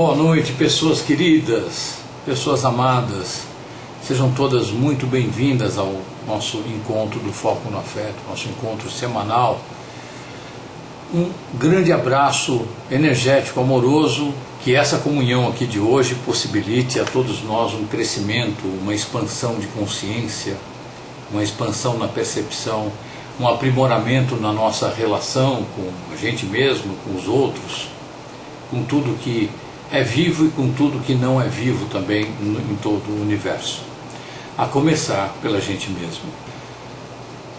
Boa noite, pessoas queridas, pessoas amadas. Sejam todas muito bem-vindas ao nosso encontro do Foco no Afeto, nosso encontro semanal. Um grande abraço energético, amoroso, que essa comunhão aqui de hoje possibilite a todos nós um crescimento, uma expansão de consciência, uma expansão na percepção, um aprimoramento na nossa relação com a gente mesmo, com os outros, com tudo que é vivo e com tudo que não é vivo também em todo o universo. A começar pela gente mesmo.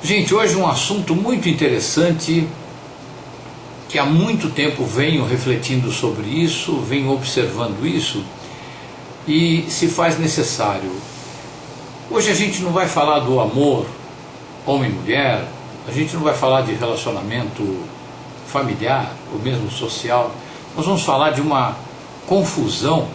Gente, hoje um assunto muito interessante, que há muito tempo venho refletindo sobre isso, venho observando isso, e se faz necessário. Hoje a gente não vai falar do amor homem-mulher, a gente não vai falar de relacionamento familiar, ou mesmo social. Nós vamos falar de uma confusão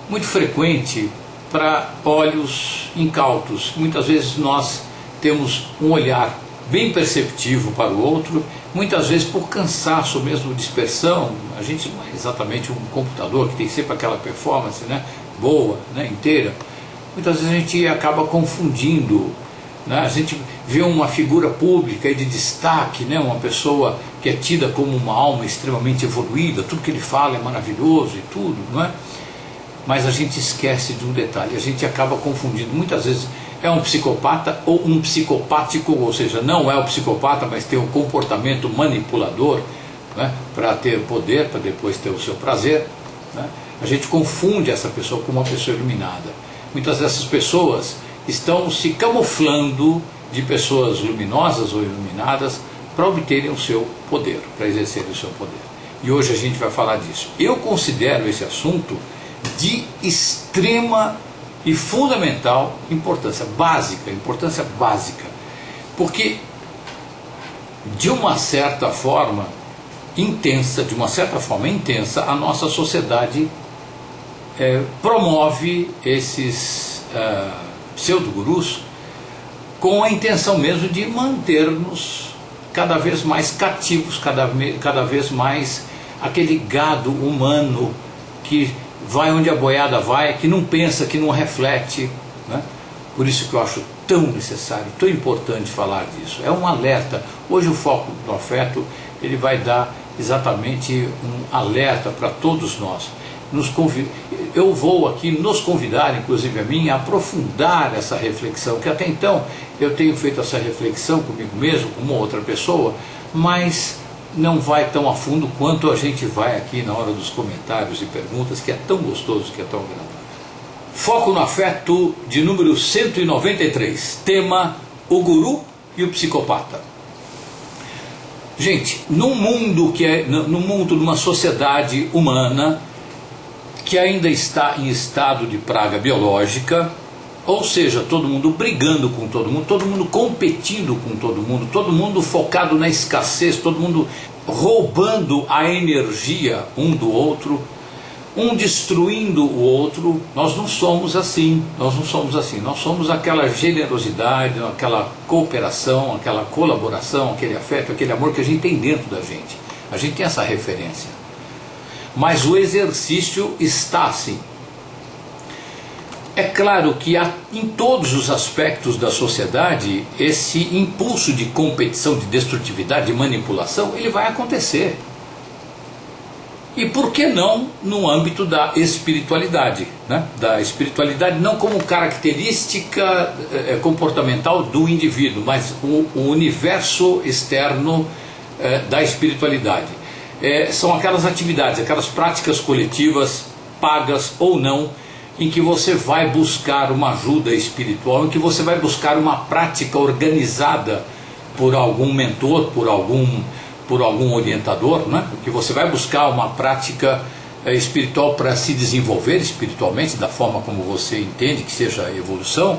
muito frequente para olhos incautos. Muitas vezes nós temos um olhar bem perceptivo para o outro, muitas vezes por cansaço mesmo, dispersão. A gente não é exatamente um computador que tem sempre aquela performance, né, boa, né, inteira. Muitas vezes a gente acaba confundindo, né? A gente vê uma figura pública de destaque, né? Uma pessoa que é tida como uma alma extremamente evoluída, tudo que ele fala é maravilhoso e tudo, não é? Mas a gente esquece de um detalhe, a gente acaba confundindo. Muitas vezes é um psicopata ou um psicopático, ou seja, não é o psicopata, mas tem um comportamento manipulador, né? Para ter poder, para depois ter o seu prazer, né? A gente confunde essa pessoa com uma pessoa iluminada. Muitas dessas pessoas estão se camuflando de pessoas luminosas ou iluminadas para obterem o seu poder, para exercerem o seu poder. E hoje a gente vai falar disso. Eu considero esse assunto de extrema e fundamental importância básica, porque de uma certa forma intensa, a nossa sociedade promove esses pseudo-gurus com a intenção mesmo de manter-nos cada vez mais cativos, cada vez mais aquele gado humano que vai onde a boiada vai, que não pensa, que não reflete, né? Por isso que eu acho tão necessário, tão importante falar disso. É um alerta. Hoje o Foco do Afeto, ele vai dar exatamente um alerta para todos nós. Eu vou aqui nos convidar, inclusive a mim, a aprofundar essa reflexão, que até então eu tenho feito essa reflexão comigo mesmo, com uma outra pessoa, mas não vai tão a fundo quanto a gente vai aqui na hora dos comentários e perguntas, que é tão gostoso, que é tão agradável. Foco no Afeto de número 193, tema: o guru e o psicopata. Gente, no mundo numa sociedade humana que ainda está em estado de praga biológica, ou seja, todo mundo brigando com todo mundo competindo com todo mundo focado na escassez, todo mundo roubando a energia um do outro, um destruindo o outro. Nós não somos assim, nós somos aquela generosidade, aquela cooperação, aquela colaboração, aquele afeto, aquele amor que a gente tem dentro da gente. A gente tem essa referência. Mas o exercício está assim. É claro que em todos os aspectos da sociedade, esse impulso de competição, de destrutividade, de manipulação, ele vai acontecer. E por que não no âmbito da espiritualidade, né? Da espiritualidade não como característica comportamental do indivíduo, mas o universo externo da espiritualidade. São aquelas atividades, aquelas práticas coletivas, pagas ou não, em que você vai buscar uma ajuda espiritual, em que você vai buscar uma prática organizada por algum mentor, por algum orientador, né? Que você vai buscar uma prática espiritual para se desenvolver espiritualmente, da forma como você entende que seja a evolução.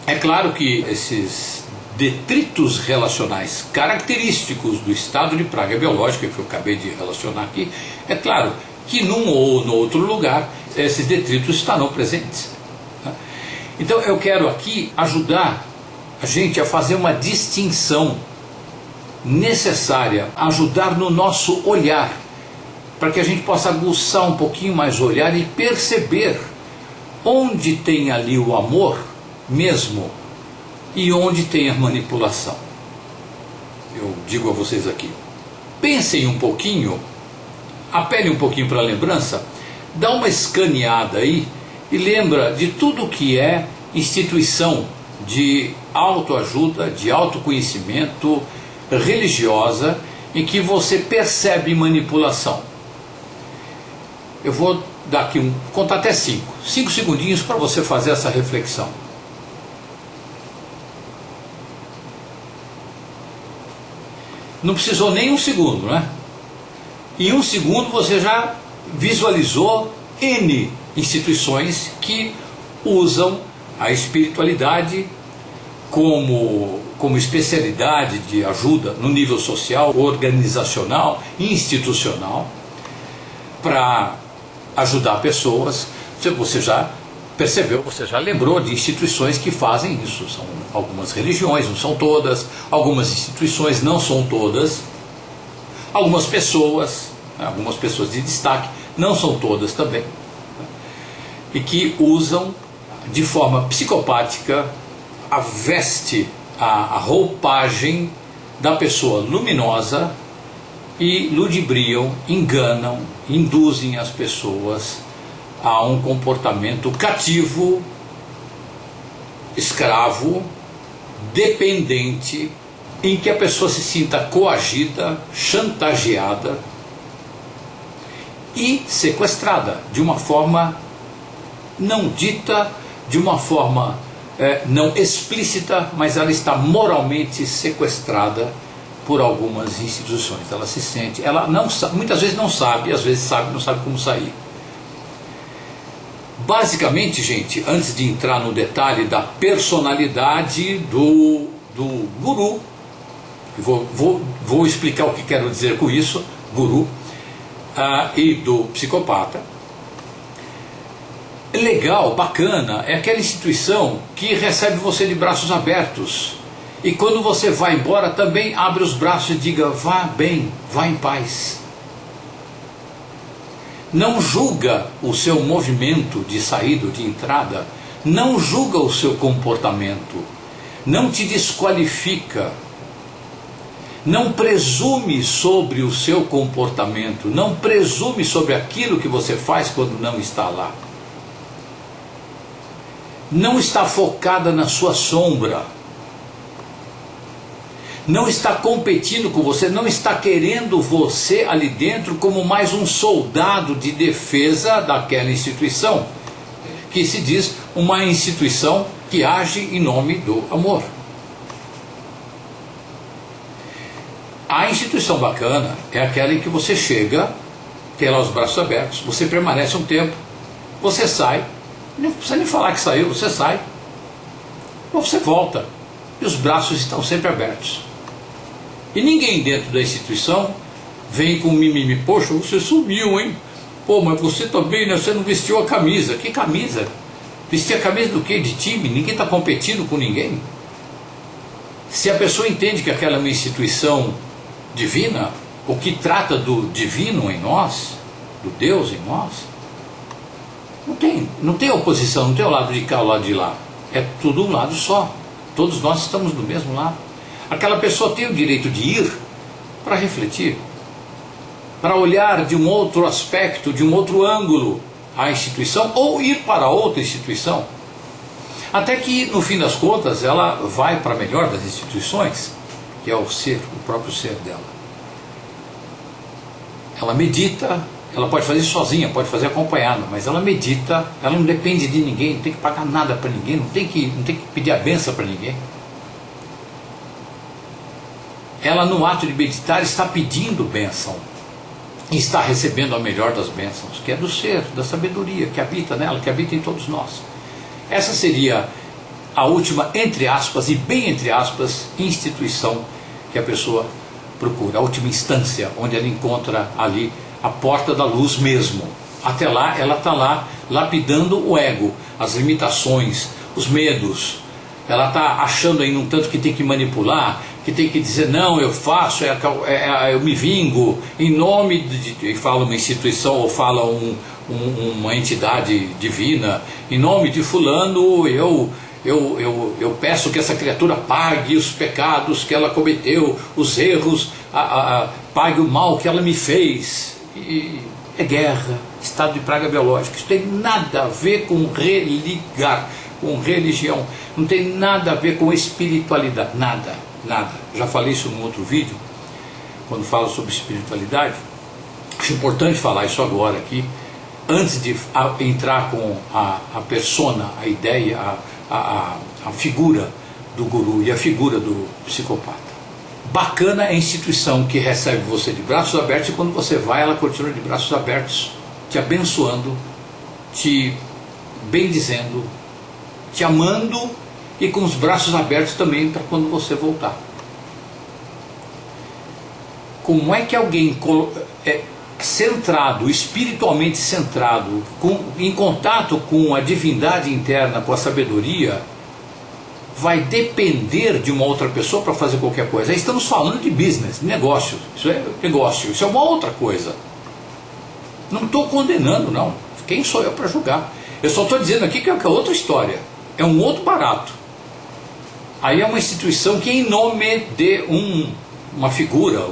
É claro que esses detritos relacionais característicos do estado de praga biológica, que eu acabei de relacionar aqui, é claro que num ou no outro lugar esses detritos estarão presentes. Então eu quero aqui ajudar a gente a fazer uma distinção necessária, ajudar no nosso olhar para que a gente possa aguçar um pouquinho mais o olhar e perceber onde tem ali o amor mesmo e onde tem a manipulação. Eu digo a vocês aqui, pensem um pouquinho, apelem um pouquinho para a lembrança, dá uma escaneada aí e lembra de tudo que é instituição de autoajuda, de autoconhecimento religiosa, em que você percebe manipulação. Eu vou dar aqui contar até 5 segundinhos para você fazer essa reflexão. Não precisou nem 1 segundo, né? Em 1 segundo você já visualizou N instituições que usam a espiritualidade como especialidade de ajuda no nível social, organizacional, institucional, para ajudar pessoas. Você já percebeu, você já lembrou de instituições que fazem isso. São algumas religiões, não são todas, algumas instituições, não são todas, algumas pessoas de destaque, não são todas também, e que usam de forma psicopática a veste, a roupagem da pessoa luminosa e ludibriam, enganam, induzem as pessoas a um comportamento cativo, escravo, dependente, em que a pessoa se sinta coagida, chantageada e sequestrada de uma forma não dita, de uma forma não explícita, mas ela está moralmente sequestrada por algumas instituições. Ela se sente, ela não, muitas vezes não sabe, às vezes sabe, não sabe como sair. Basicamente, gente, antes de entrar no detalhe da personalidade do guru, vou explicar o que quero dizer com isso, guru, e do psicopata. Legal, bacana, é aquela instituição que recebe você de braços abertos, e quando você vai embora também abre os braços e diga: vá bem, vá em paz. Não julga o seu movimento de saída ou de entrada, não julga o seu comportamento, não te desqualifica, não presume sobre o seu comportamento, não presume sobre aquilo que você faz quando não está lá. Não está focada na sua sombra, não está competindo com você, não está querendo você ali dentro como mais um soldado de defesa daquela instituição, que se diz uma instituição que age em nome do amor. A instituição bacana é aquela em que você chega, tem lá os braços abertos, você permanece um tempo, você sai, não precisa nem falar que saiu, você sai, ou você volta, e os braços estão sempre abertos. E ninguém dentro da instituição vem com mimimi: poxa, você sumiu, hein? Pô, mas você também, né? Você não vestiu a camisa. Que camisa? Vestir a camisa do quê? De time? Ninguém está competindo com ninguém. Se a pessoa entende que aquela é uma instituição divina, o que trata do divino em nós, do Deus em nós, não tem oposição, não tem o lado de cá, o lado de lá. É tudo um lado só. Todos nós estamos do mesmo lado. Aquela pessoa tem o direito de ir para refletir, para olhar de um outro aspecto, de um outro ângulo a instituição, ou ir para outra instituição, até que no fim das contas ela vai para a melhor das instituições, que é o ser, o próprio ser dela. Ela medita, ela pode fazer sozinha, pode fazer acompanhada, mas ela medita, ela não depende de ninguém, não tem que pagar nada para ninguém, não tem que pedir a benção para ninguém. Ela, no ato de meditar, está pedindo bênção e está recebendo a melhor das bênçãos, que é do ser, da sabedoria que habita nela, que habita em todos nós. Essa seria a última, entre aspas, e bem entre aspas, instituição que a pessoa procura, a última instância, onde ela encontra ali a porta da luz mesmo. Até lá, ela está lá lapidando o ego, as limitações, os medos, ela está achando ainda um tanto que tem que manipular, que tem que dizer, não, eu faço, eu me vingo, em nome de fala uma instituição ou fala uma entidade divina, em nome de fulano, eu peço que essa criatura pague os pecados que ela cometeu, os erros, pague o mal que ela me fez. E é guerra, estado de praga biológica. Isso tem nada a ver com religar, com religião, não tem nada a ver com espiritualidade, nada. Já falei isso num outro vídeo, quando falo sobre espiritualidade. Acho importante falar isso agora aqui, antes de entrar com a persona, a ideia, a figura do guru e a figura do psicopata. Bacana é a instituição que recebe você de braços abertos, e quando você vai, ela continua de braços abertos, te abençoando, te bendizendo, te amando, e com os braços abertos também para quando você voltar. Como é que alguém centrado, espiritualmente centrado, em contato com a divindade interna, com a sabedoria, vai depender de uma outra pessoa para fazer qualquer coisa? Aí estamos falando de business, de negócio. Isso é negócio, isso é uma outra coisa. Não estou condenando, não. Quem sou eu para julgar? Eu só estou dizendo aqui que é outra história. É um outro barato. Aí é uma instituição que, em nome de uma figura,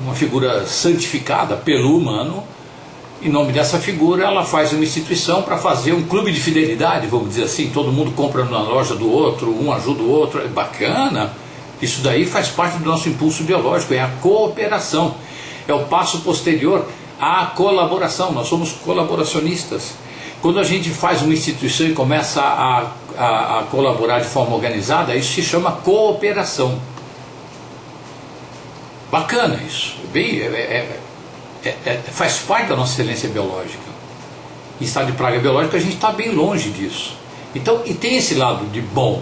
uma figura santificada pelo humano, em nome dessa figura ela faz uma instituição para fazer um clube de fidelidade, vamos dizer assim, todo mundo compra na loja do outro, um ajuda o outro, é bacana. Isso daí faz parte do nosso impulso biológico, é a cooperação, é o passo posterior à colaboração. Nós somos colaboracionistas. Quando a gente faz uma instituição e começa a colaborar de forma organizada, isso se chama cooperação. Bacana isso. Faz parte da nossa excelência biológica. Em estado de praga biológica a gente está bem longe disso. Então, e tem esse lado de bom.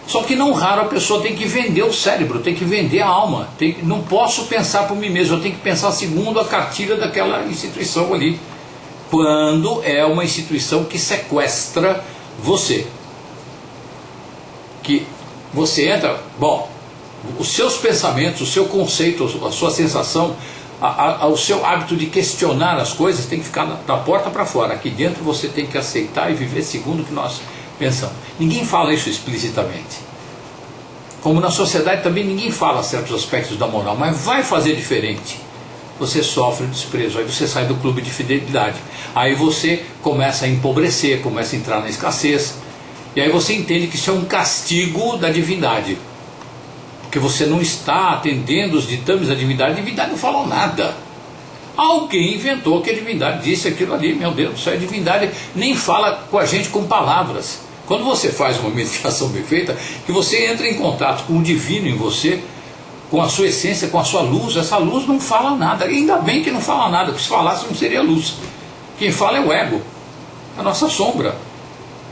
Só que não raro a pessoa tem que vender o cérebro, tem que vender a alma. Não posso pensar por mim mesmo, eu tenho que pensar segundo a cartilha daquela instituição ali. Quando é uma instituição que sequestra você. Que você entra, bom, os seus pensamentos, o seu conceito, a sua sensação, o seu hábito de questionar as coisas tem que ficar da porta para fora. Aqui dentro você tem que aceitar e viver segundo o que nós pensamos. Ninguém fala isso explicitamente. Como na sociedade também ninguém fala certos aspectos da moral, mas vai fazer diferente. Você sofre desprezo, aí você sai do clube de fidelidade. Aí você começa a empobrecer, começa a entrar na escassez. E aí você entende que isso é um castigo da divindade. Porque você não está atendendo os ditames da divindade, a divindade não falou nada. Alguém inventou que a divindade disse aquilo ali, meu Deus do céu, a divindade nem fala com a gente com palavras. Quando você faz uma meditação bem feita, que você entra em contato com o divino em você, com a sua essência, com a sua luz, essa luz não fala nada. E ainda bem que não fala nada, porque se falasse não seria luz. Quem fala é o ego, a nossa sombra.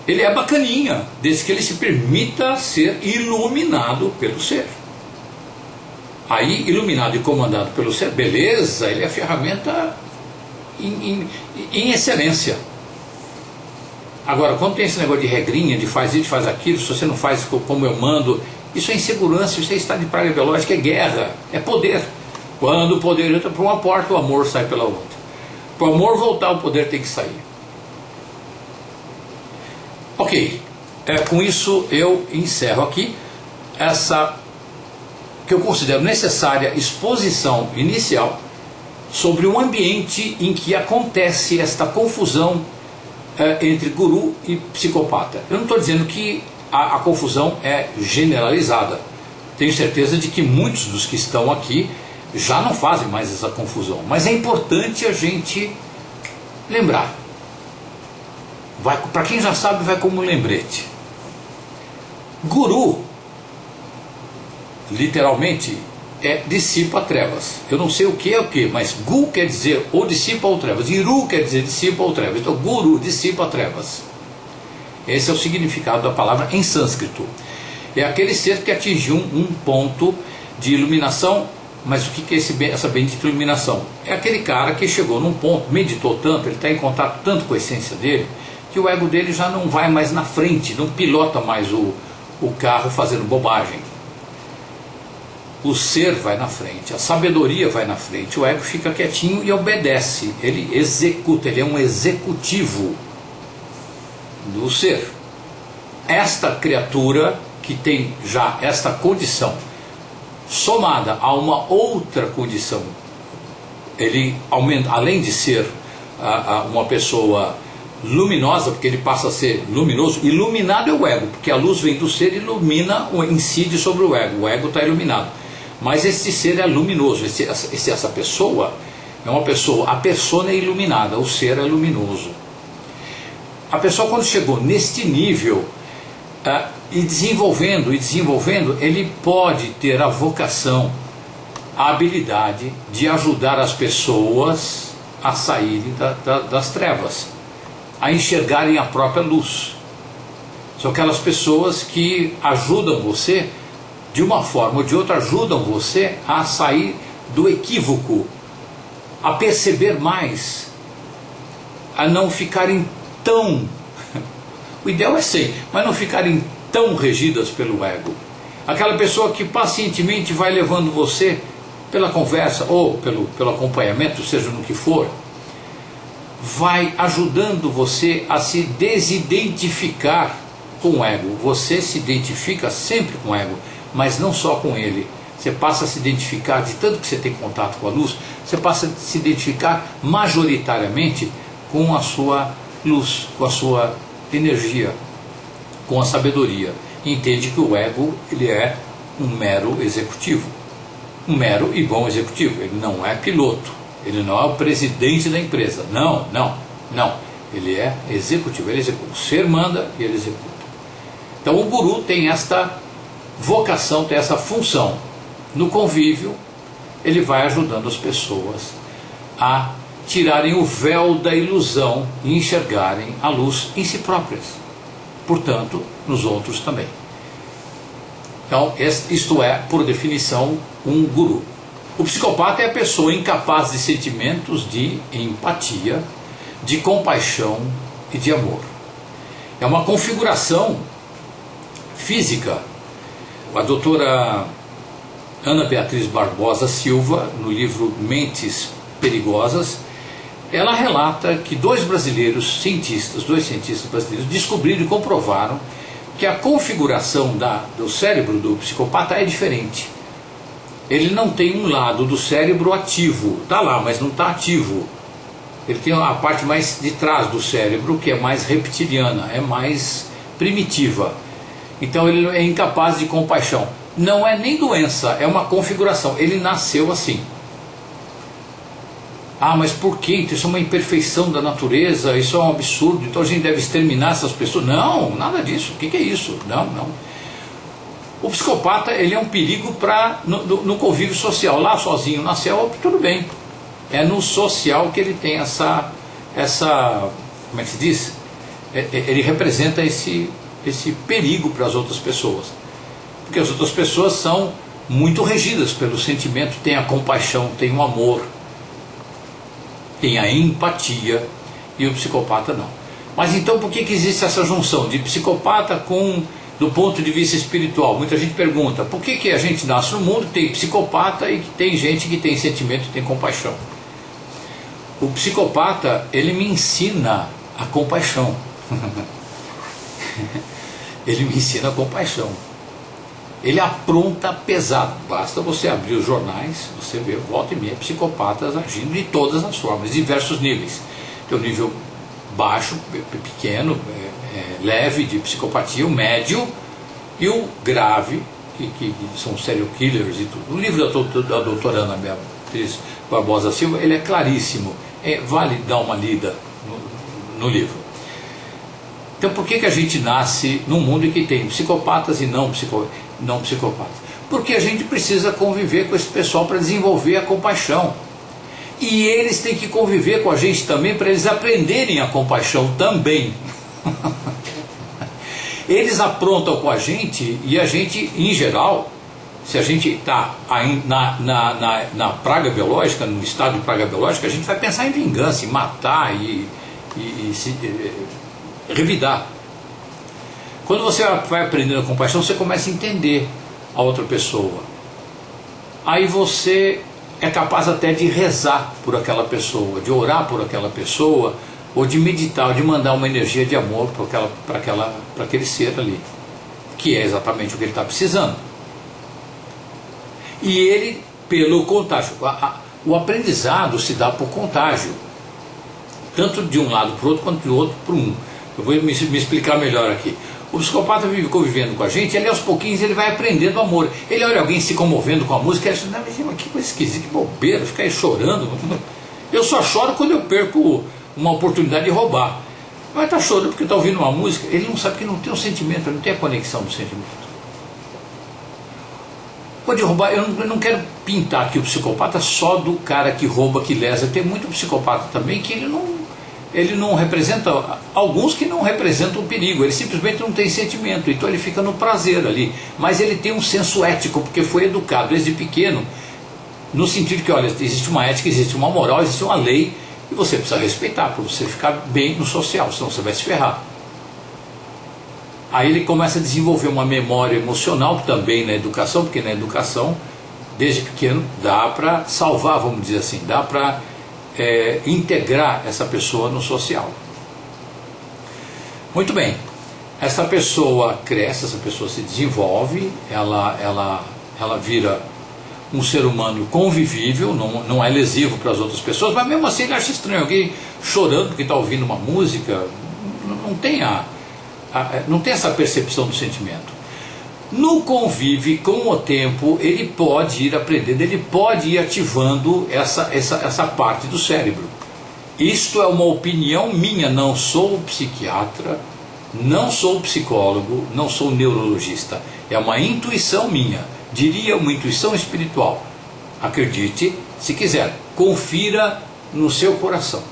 Ele é bacaninha, desde que ele se permita ser iluminado pelo ser. Aí, iluminado e comandado pelo ser, beleza, ele é a ferramenta em excelência. Agora, quando tem esse negócio de regrinha, de faz isso, faz aquilo, se você não faz como eu mando, isso é insegurança, isso é estado de praga biológica, é guerra, é poder. Quando o poder entra por uma porta, o amor sai pela outra. Para o amor voltar, o poder tem que sair. Ok, com isso eu encerro aqui essa que eu considero necessária exposição inicial sobre o ambiente em que acontece esta confusão entre guru e psicopata. Eu não estou dizendo que a confusão é generalizada. Tenho certeza de que muitos dos que estão aqui já não fazem mais essa confusão. Mas é importante a gente lembrar. Para quem já sabe, vai como um lembrete. Guru, literalmente, dissipa trevas. Eu não sei o que é o que, mas Gu quer dizer ou dissipa ou trevas. Iru quer dizer dissipa ou trevas. Então, Guru dissipa trevas. Esse é o significado da palavra em sânscrito. É aquele ser que atingiu um ponto de iluminação. Mas o que é essa bendita iluminação? É aquele cara que chegou num ponto, meditou tanto, ele está em contato tanto com a essência dele, que o ego dele já não vai mais na frente, não pilota mais o carro fazendo bobagem. O ser vai na frente, a sabedoria vai na frente, o ego fica quietinho e obedece, ele executa, ele é um executivo do ser. Esta criatura que tem já esta condição, somada a uma outra condição, ele aumenta, além de ser uma pessoa luminosa, porque ele passa a ser luminoso. Iluminado é o ego, porque a luz vem do ser e ilumina, incide sobre o ego está iluminado, mas esse ser é luminoso, essa pessoa é uma pessoa, a persona é iluminada, o ser é luminoso. A pessoa, quando chegou neste nível, e desenvolvendo, ele pode ter a vocação, a habilidade de ajudar as pessoas a saírem das trevas, a enxergarem a própria luz. São aquelas pessoas que ajudam você, de uma forma ou de outra, ajudam você a sair do equívoco, a perceber mais, a não ficarem tão... O ideal é sem, mas não ficarem tão regidas pelo ego. Aquela pessoa que pacientemente vai levando você pela conversa ou pelo acompanhamento, seja no que for, vai ajudando você a se desidentificar com o ego. Você se identifica sempre com o ego, mas não só com ele. Você passa a se identificar, de tanto que você tem contato com a luz, você passa a se identificar majoritariamente com a sua luz, com a sua energia, com a sabedoria. Entende que o ego, ele é um mero executivo, um mero e bom executivo. Ele não é piloto, ele não é o presidente da empresa, não, ele é executivo, ele executa. O ser manda e ele executa. Então o guru tem esta vocação, tem essa função. No convívio, ele vai ajudando as pessoas a tirarem o véu da ilusão e enxergarem a luz em si próprias, portanto, nos outros também. Então, isto é, por definição, um guru. O psicopata é a pessoa incapaz de sentimentos de empatia, de compaixão e de amor. É uma configuração física. A doutora Ana Beatriz Barbosa Silva, no livro Mentes Perigosas, ela relata que dois cientistas brasileiros, descobriram e comprovaram que a configuração do cérebro do psicopata é diferente. Ele não tem um lado do cérebro ativo, está lá, mas não está ativo. Ele tem a parte mais de trás do cérebro, que é mais reptiliana, é mais primitiva. Então ele é incapaz de compaixão. Não é nem doença, é uma configuração. Ele nasceu assim. Ah, mas por quê? Isso é uma imperfeição da natureza, isso é um absurdo, então a gente deve exterminar essas pessoas. Não, nada disso. O que é isso? Não. O psicopata, ele é um perigo no convívio social. Lá sozinho, na selva, tudo bem. É no social que ele tem essa como é que se diz? Ele representa esse perigo para as outras pessoas. Porque as outras pessoas são muito regidas pelo sentimento, tem a compaixão, tem o amor, tem a empatia, e o psicopata não. Mas então por que existe essa junção de psicopata do ponto de vista espiritual? Muita gente pergunta, por que a gente nasce no mundo que tem psicopata e que tem gente que tem sentimento e tem compaixão? O psicopata, ele me ensina a compaixão. Ele me ensina a compaixão. Ele apronta pesado. Basta você abrir os jornais, você vê volta e meia psicopatas agindo de todas as formas, diversos níveis. Tem o nível baixo, pequeno, leve de psicopatia, o médio e o grave, que são serial killers e tudo. O livro da doutora Ana Beatriz Barbosa Silva, ele é claríssimo. Vale dar uma lida no livro. Então por que a gente nasce num mundo em que tem psicopatas e não psicopatas? Porque a gente precisa conviver com esse pessoal para desenvolver a compaixão. E eles têm que conviver com a gente também para eles aprenderem a compaixão também. Eles aprontam com a gente e a gente, em geral, se a gente está na praga biológica, no estado de praga biológica, a gente vai pensar em vingança, em matar revidar. Quando você vai aprendendo a compaixão, você começa a entender a outra pessoa. Aí você é capaz até de rezar por aquela pessoa, de orar por aquela pessoa, ou de meditar, ou de mandar uma energia de amor para aquele ser ali, que é exatamente o que ele está precisando. E ele, pelo contágio, o aprendizado se dá por contágio, tanto de um lado para o outro, quanto de outro para um. Eu vou me explicar melhor aqui. O psicopata vive convivendo com a gente, ele aos pouquinhos ele vai aprendendo amor. Ele olha alguém se comovendo com a música, ele diz, não, mas que coisa esquisita, que bobeira, ficar aí chorando. Eu só choro quando eu perco uma oportunidade de roubar. Mas está chorando porque está ouvindo uma música, ele não sabe que não tem um sentimento, ele não tem a conexão do sentimento. Pode roubar, eu não quero pintar aqui o psicopata só do cara que rouba, que lesa. Tem muito psicopata também que ele não representa, alguns que não representam o perigo, ele simplesmente não tem sentimento, então ele fica no prazer ali, mas ele tem um senso ético, porque foi educado desde pequeno, no sentido que, olha, existe uma ética, existe uma moral, existe uma lei, e você precisa respeitar, para você ficar bem no social, senão você vai se ferrar. Aí ele começa a desenvolver uma memória emocional também na educação, porque na educação, desde pequeno, dá para salvar, vamos dizer assim, dá para integrar essa pessoa no social. Muito bem, essa pessoa cresce, essa pessoa se desenvolve, ela vira um ser humano convivível, não é lesivo para as outras pessoas, mas mesmo assim ele acha estranho alguém chorando porque está ouvindo uma música, não tem essa percepção do sentimento. No convívio, com o tempo, ele pode ir aprendendo, ele pode ir ativando essa parte do cérebro. Isto é uma opinião minha, não sou psiquiatra, não sou psicólogo, não sou neurologista. É uma intuição minha, diria uma intuição espiritual. Acredite, se quiser, confira no seu coração.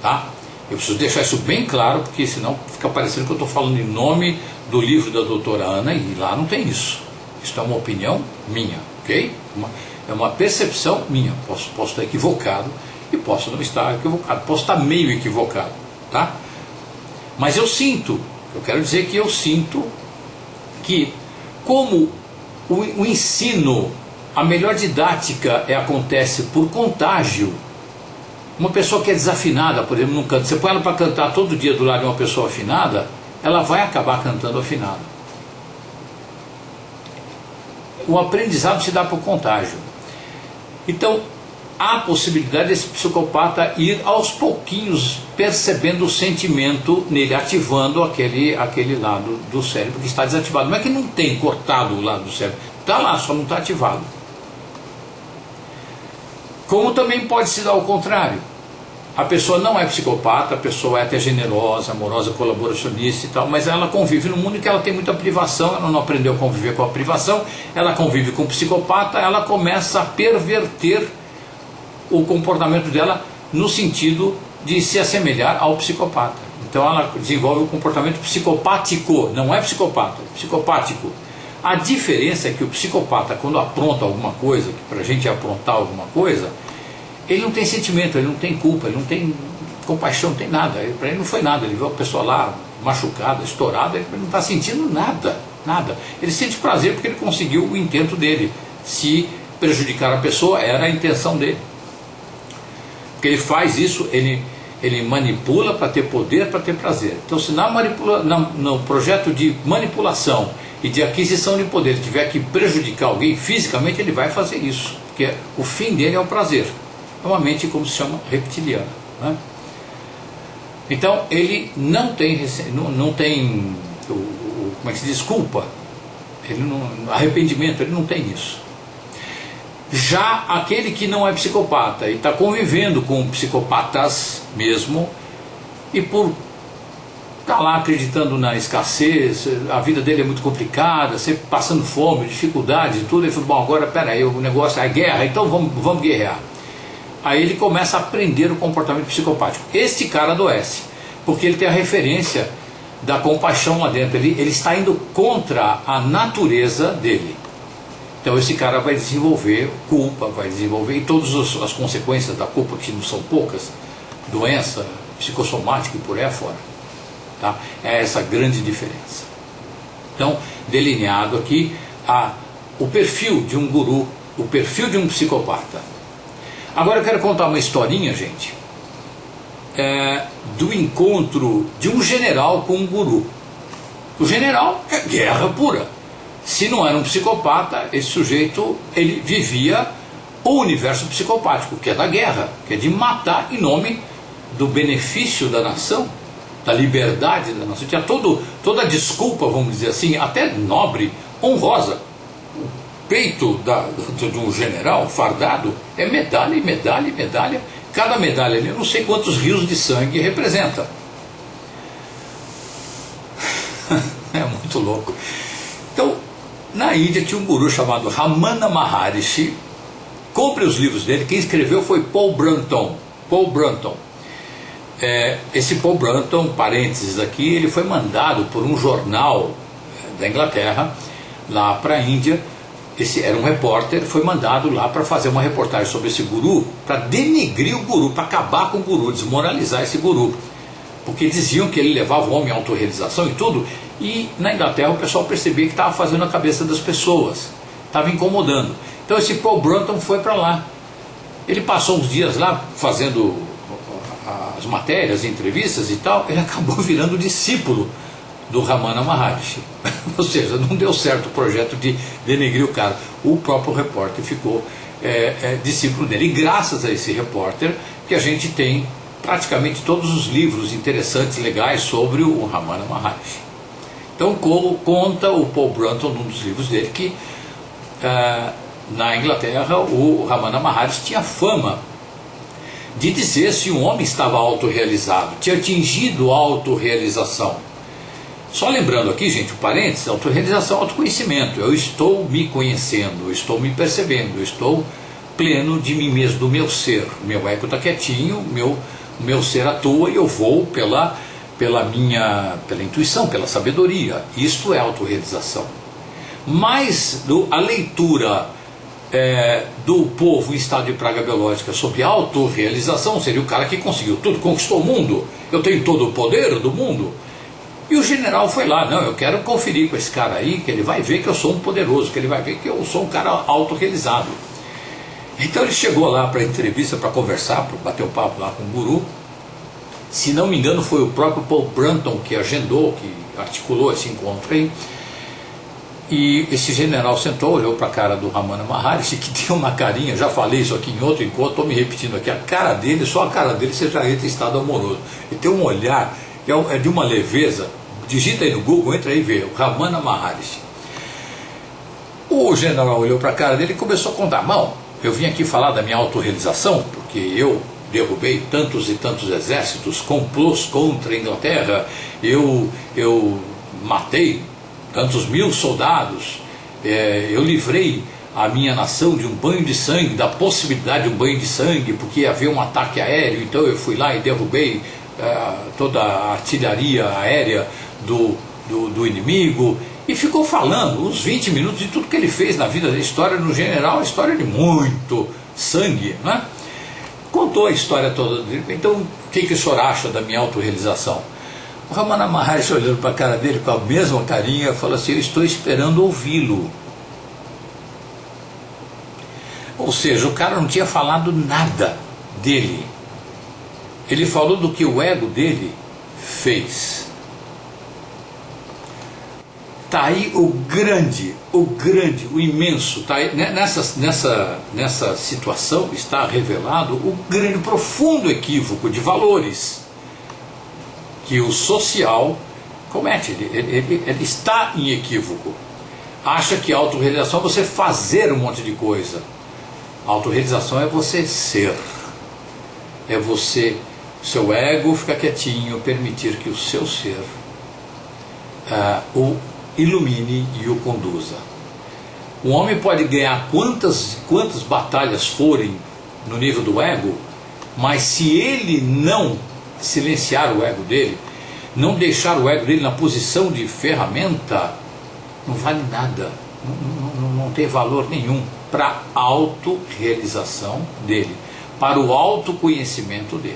Tá? Eu preciso deixar isso bem claro, porque senão fica parecendo que eu estou falando em nome do livro da doutora Ana, e lá não tem isso. Isso é uma opinião minha, ok? É uma percepção minha. Posso estar equivocado e posso não estar equivocado. Posso estar meio equivocado, tá? Mas eu quero dizer que eu sinto que, como o ensino, a melhor didática acontece por contágio. Uma pessoa que é desafinada, por exemplo, não canta, você põe ela para cantar todo dia do lado de uma pessoa afinada, ela vai acabar cantando afinada. O aprendizado se dá por contágio. Então, há a possibilidade desse psicopata ir aos pouquinhos percebendo o sentimento nele, ativando aquele lado do cérebro que está desativado. Não é que não tem cortado o lado do cérebro, está lá, só não está ativado. Como também pode se dar o contrário. A pessoa não é psicopata, a pessoa é até generosa, amorosa, colaboracionista e tal, mas ela convive num mundo em que ela tem muita privação, ela não aprendeu a conviver com a privação, ela convive com o psicopata, ela começa a perverter o comportamento dela no sentido de se assemelhar ao psicopata. Então ela desenvolve um comportamento psicopático, não é psicopata, é psicopático. A diferença é que o psicopata, quando apronta alguma coisa, que pra gente é aprontar alguma coisa, ele não tem sentimento, ele não tem culpa, ele não tem compaixão, não tem nada. Para ele não foi nada, ele viu a pessoa lá machucada, estourada, ele não está sentindo nada, nada. Ele sente prazer porque ele conseguiu o intento dele. Se prejudicar a pessoa era a intenção dele. Porque ele faz isso, ele manipula para ter poder, para ter prazer. Então se no projeto de manipulação e de aquisição de poder ele tiver que prejudicar alguém fisicamente, ele vai fazer isso. Porque o fim dele é o prazer. É uma mente, como se chama, reptiliana, né? Então ele não tem como é que se diz, culpa, arrependimento, ele não tem isso. Já aquele que não é psicopata e está convivendo com psicopatas mesmo, e por estar lá acreditando na escassez, a vida dele é muito complicada, sempre passando fome, dificuldade e tudo, ele falou, bom, agora peraí, o negócio é guerra, então vamos guerrear. Aí ele começa a aprender o comportamento psicopático. Este cara adoece, porque ele tem a referência da compaixão lá dentro, ele está indo contra a natureza dele. Então esse cara vai desenvolver culpa, vai desenvolver, e todas as consequências da culpa, que não são poucas, doença psicossomática e por aí afora. Tá? É essa grande diferença. Então, delineado aqui o perfil de um guru, o perfil de um psicopata. Agora eu quero contar uma historinha, gente, do encontro de um general com um guru. O general é guerra pura. Se não era um psicopata, esse sujeito ele vivia o universo psicopático, que é da guerra, que é de matar em nome do benefício da nação, da liberdade da nação. Tinha toda a desculpa, vamos dizer assim, até nobre, honrosa. O peito de um general fardado é medalha e medalha e medalha. Cada medalha ali, eu não sei quantos rios de sangue representa. É muito louco. Então, na Índia tinha um guru chamado Ramana Maharishi. Compre os livros dele. Quem escreveu foi Paul Brunton. Paul Brunton. Esse Paul Brunton, parênteses aqui, ele foi mandado por um jornal da Inglaterra lá para a Índia. Esse era um repórter, foi mandado lá para fazer uma reportagem sobre esse guru, para denegrir o guru, para acabar com o guru, desmoralizar esse guru. Porque diziam que ele levava o homem à autorrealização e tudo, e na Inglaterra o pessoal percebia que estava fazendo a cabeça das pessoas, estava incomodando. Então esse Paul Brunton foi para lá. Ele passou uns dias lá fazendo as matérias, entrevistas e tal, ele acabou virando discípulo do Ramana Maharishi. Ou seja, não deu certo o projeto de denegrir o cara. O próprio repórter ficou discípulo dele. E graças a esse repórter que a gente tem praticamente todos os livros interessantes, legais sobre o Ramana Maharishi. Então conta o Paul Brunton num dos livros dele que na Inglaterra o Ramana Maharishi tinha fama de dizer se um homem estava autorrealizado, tinha atingido a autorrealização. Só lembrando aqui, gente, o parênteses, autorrealização, autoconhecimento. Eu estou me conhecendo, eu estou me percebendo, eu estou pleno de mim mesmo, do meu ser. Meu ego está quietinho, meu ser atua e eu vou pela intuição, pela sabedoria. Isto é autorrealização. Mas a leitura do povo em estado de praga biológica sobre autorrealização seria o cara que conseguiu tudo, conquistou o mundo, eu tenho todo o poder do mundo. E o general foi lá, não, eu quero conferir com esse cara aí, que ele vai ver que eu sou um poderoso, que ele vai ver que eu sou um cara autorrealizado. Então ele chegou lá para entrevista, para conversar, para bater um papo lá com o guru. Se não me engano foi o próprio Paul Brunton que agendou, que articulou esse encontro aí. E esse general sentou, olhou para a cara do Ramana Maharishi, que tem uma carinha, já falei isso aqui em outro encontro, estou me repetindo aqui, a cara dele, só a cara dele você já entra em estado amoroso. Ele tem um olhar, é de uma leveza. Digita aí no Google, entra aí e vê, o Ramana Maharishi. O general olhou para a cara dele e começou a contar, bom, eu vim aqui falar da minha autorrealização, porque eu derrubei tantos e tantos exércitos, complôs contra a Inglaterra, eu matei tantos mil soldados, eu livrei a minha nação de um banho de sangue, da possibilidade de um banho de sangue, porque havia um ataque aéreo, então eu fui lá e derrubei toda a artilharia aérea do inimigo, e ficou falando uns 20 minutos de tudo que ele fez na vida, da história no general, a história de muito sangue, né? Contou a história toda dele. Então, o que o senhor acha da minha autorrealização? O Ramana Maharishi, olhando para a cara dele com a mesma carinha, falou assim, eu estou esperando ouvi-lo. Ou seja, o cara não tinha falado nada dele. Ele falou do que o ego dele fez. Está aí o grande, o imenso, tá aí, nessa situação está revelado o grande, profundo equívoco de valores que o social comete. Ele está em equívoco. Acha que a autorrealização é você fazer um monte de coisa. A autorrealização é você ser. É você, seu ego ficar quietinho, permitir que o seu ser o ilumine e o conduza. O homem pode ganhar quantas batalhas forem no nível do ego, mas se ele não silenciar o ego dele, não deixar o ego dele na posição de ferramenta, não vale nada, não tem valor nenhum para a autorrealização dele, para o autoconhecimento dele.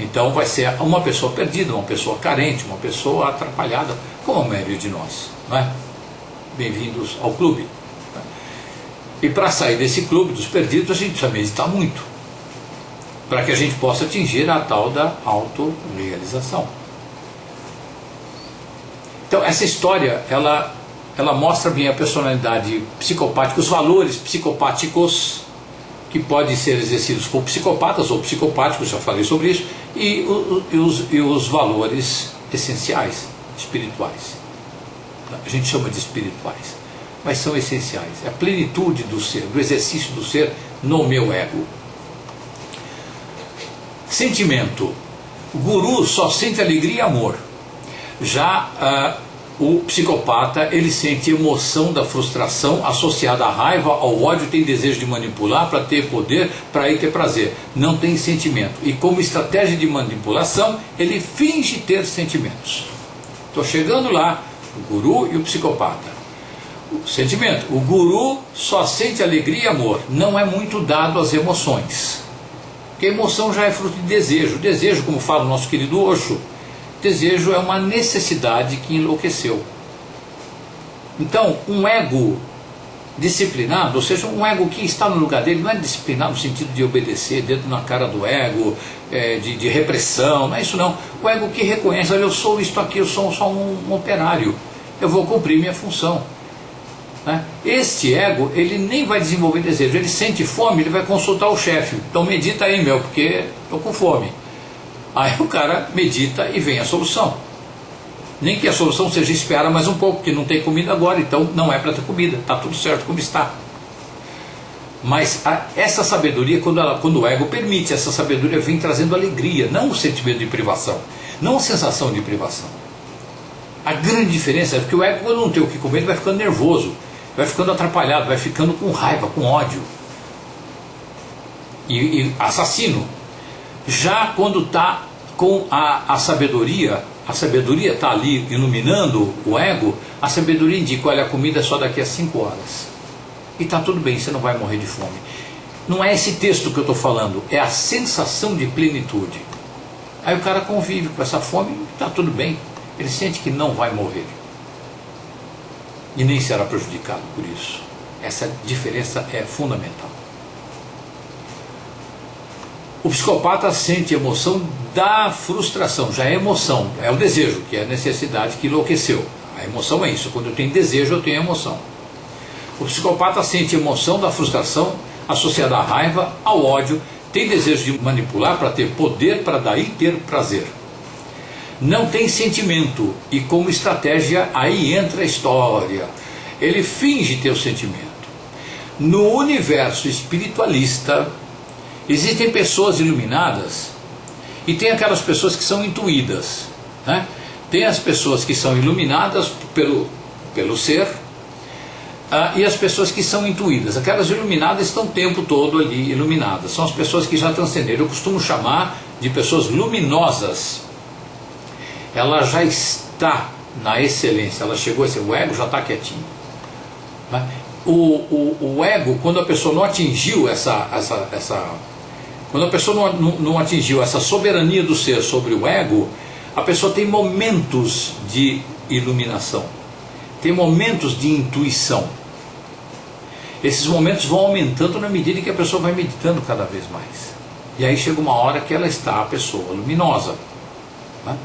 Então vai ser uma pessoa perdida, uma pessoa carente, uma pessoa atrapalhada, como a maioria de nós, não é? Bem-vindos ao clube. E para sair desse clube dos perdidos, a gente precisa meditar muito, para que a gente possa atingir a tal da autorrealização. Então essa história, ela mostra bem a personalidade psicopática, os valores psicopáticos que podem ser exercidos por psicopatas ou psicopáticos, já falei sobre isso, e os valores essenciais, espirituais. A gente chama de espirituais, mas são essenciais. É a plenitude do ser, do exercício do ser no meu ego. Sentimento. O guru só sente alegria e amor. Já o psicopata, ele sente emoção da frustração associada à raiva, ao ódio, tem desejo de manipular para ter poder, para ir ter prazer. Não tem sentimento. E como estratégia de manipulação, ele finge ter sentimentos. Estou chegando lá, o guru e o psicopata. O sentimento. O guru só sente alegria e amor. Não é muito dado às emoções. Porque a emoção já é fruto de desejo. Desejo, como fala o nosso querido Osho, desejo é uma necessidade que enlouqueceu. Então, um ego disciplinado, ou seja, um ego que está no lugar dele, não é disciplinado no sentido de obedecer, dedo na cara do ego, de repressão, não é isso não. O ego que reconhece, olha, eu sou isto aqui, eu sou só um operário, eu vou cumprir minha função. Né? Este ego, ele nem vai desenvolver desejo, ele sente fome, ele vai consultar o chefe. Então medita aí, meu, porque estou com fome. Aí o cara medita e vem a solução. Nem que a solução seja esperar mais um pouco, porque não tem comida agora, então não é para ter comida, está tudo certo como está. Mas essa sabedoria, quando o ego permite, essa sabedoria vem trazendo alegria, não o sentimento de privação, não a sensação de privação. A grande diferença é que o ego, quando não tem o que comer, ele vai ficando nervoso, vai ficando atrapalhado, vai ficando com raiva, com ódio e assassino. Já quando está com a sabedoria está ali iluminando o ego, a sabedoria indica, olha, a comida é só daqui a 5 horas. E está tudo bem, você não vai morrer de fome. Não é esse texto que eu estou falando, é a sensação de plenitude. Aí o cara convive com essa fome, está tudo bem, ele sente que não vai morrer. E nem será prejudicado por isso. Essa diferença é fundamental. O psicopata sente emoção da frustração, já é emoção, é o desejo, que é a necessidade que enlouqueceu. A emoção é isso, quando eu tenho desejo, eu tenho emoção. O psicopata sente emoção da frustração associada à raiva, ao ódio, tem desejo de manipular para ter poder, para daí ter prazer. Não tem sentimento, e como estratégia, aí entra a história. Ele finge ter o sentimento. No universo espiritualista, existem pessoas iluminadas e tem aquelas pessoas que são intuídas, né? Tem as pessoas que são iluminadas pelo ser e as pessoas que são intuídas. Aquelas iluminadas estão o tempo todo ali iluminadas, são as pessoas que já transcenderam. Eu costumo chamar de pessoas luminosas. Ela já está na excelência, ela chegou a ser, o ego já está quietinho, né? O ego, quando a pessoa não atingiu quando a pessoa não atingiu essa soberania do ser sobre o ego, a pessoa tem momentos de iluminação, tem momentos de intuição. Esses momentos vão aumentando na medida em que a pessoa vai meditando cada vez mais. E aí chega uma hora que ela está a pessoa luminosa, né?